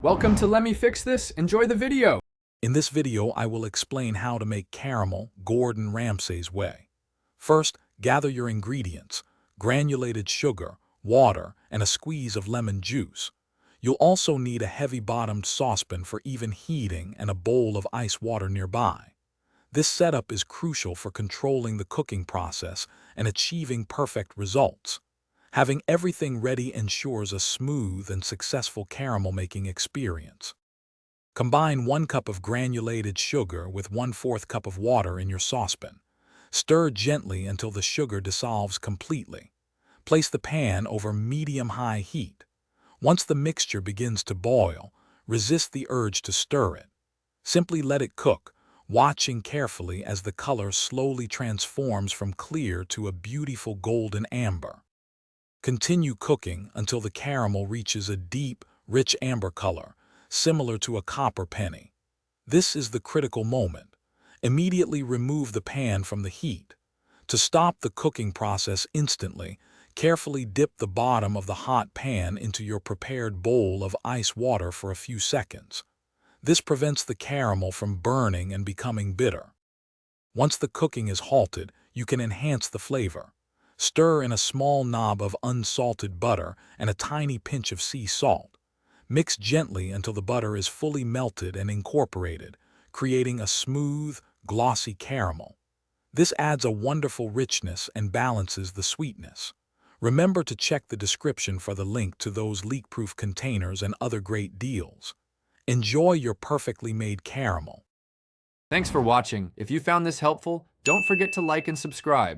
Welcome to Let Me Fix This. Enjoy the video. In this video, I will explain how to make caramel Gordon Ramsay's way. First, gather your ingredients: granulated sugar, water, and a squeeze of lemon juice. You'll also need a heavy-bottomed saucepan for even heating and a bowl of ice water nearby. This setup is crucial for controlling the cooking process and achieving perfect results. Having everything ready ensures a smooth and successful caramel-making experience. Combine 1 cup of granulated sugar with 1/4 cup of water in your saucepan. Stir gently until the sugar dissolves completely. Place the pan over medium-high heat. Once the mixture begins to boil, resist the urge to stir it. Simply let it cook, watching carefully as the color slowly transforms from clear to a beautiful golden amber. Continue cooking until the caramel reaches a deep, rich amber color, similar to a copper penny. This is the critical moment. Immediately remove the pan from the heat. To stop the cooking process instantly, carefully dip the bottom of the hot pan into your prepared bowl of ice water for a few seconds. This prevents the caramel from burning and becoming bitter. Once the cooking is halted, you can enhance the flavor. Stir in a small knob of unsalted butter and a tiny pinch of sea salt. Mix gently until the butter is fully melted and incorporated, creating a smooth, glossy caramel. This adds a wonderful richness and balances the sweetness. Remember to check the description for the link to those leak-proof containers and other great deals. Enjoy your perfectly made caramel. Thanks for watching. If you found this helpful, don't forget to like and subscribe.